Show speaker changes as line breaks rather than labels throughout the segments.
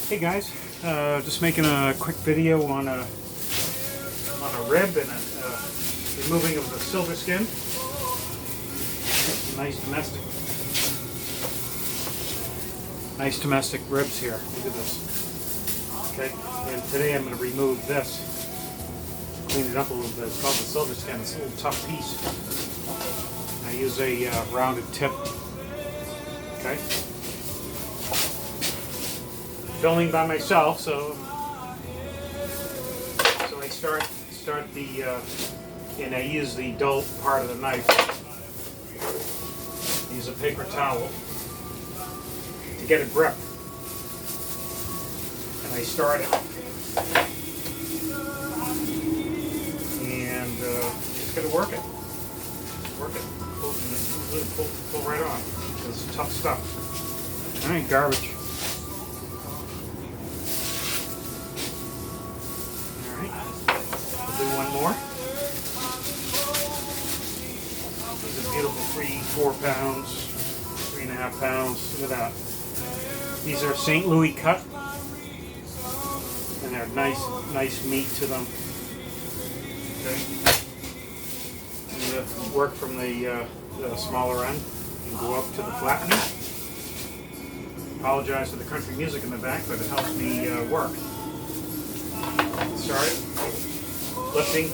Hey guys, just making a quick video on a rib and removing of the silver skin. Nice domestic ribs here. Look at this. Okay, and today I'm going to remove this. Clean it up a little bit. It's called the silver skin. It's a little tough piece. I use a rounded tip. Okay. Filming by myself, so I start the and I use the dull part of the knife. Use a paper towel to get a grip, and I start it, and just gotta work it, pull right on. It's tough stuff. All right, garbage. Do one more. These are beautiful 3-4 pounds, 3.5 pounds. Look at that. These are St. Louis cut, and they're nice meat to them. Okay. And work from the smaller end and go up to the flat meat. Apologize for the country music in the back, but it helps me work. Start it. Lifting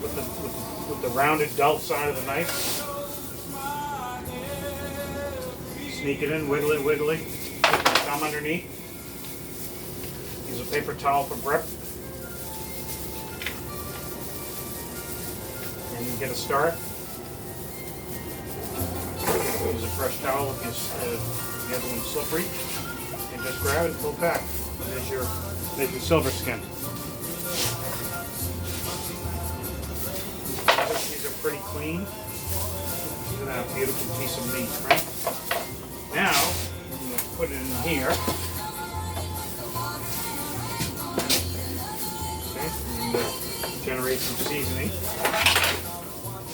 with the rounded, dull side of the knife. Sneak it in, wiggle it. Put your thumb underneath. Use a paper towel for grip. And you get a start. Use a fresh towel if the other one's slippery. And just grab it and pull back. There's your silver skin. These are pretty clean. Look at that beautiful piece of meat, right? Now, I'm going to put it in here. Okay, and generate some seasoning.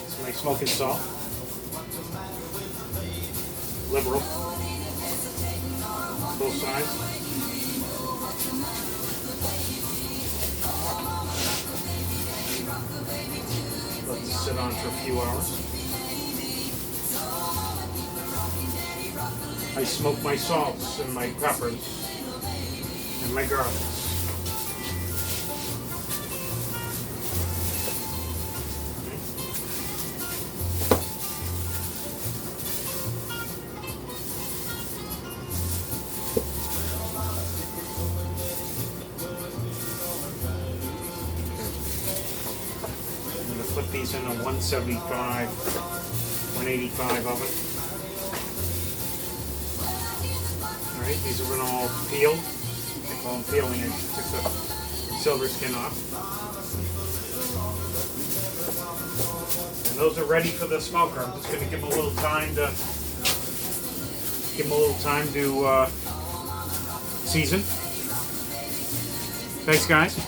Some nice smoking salt. Liberal. Both sides. Let this sit on for a few hours. I smoke my salts and my peppers and my garlics. Put these in a 175, 185 oven. Alright, these have been all peeled. I call them peeling. I took the silver skin off. And those are ready for the smoker. I'm just going to give them a little time to season. Thanks, guys.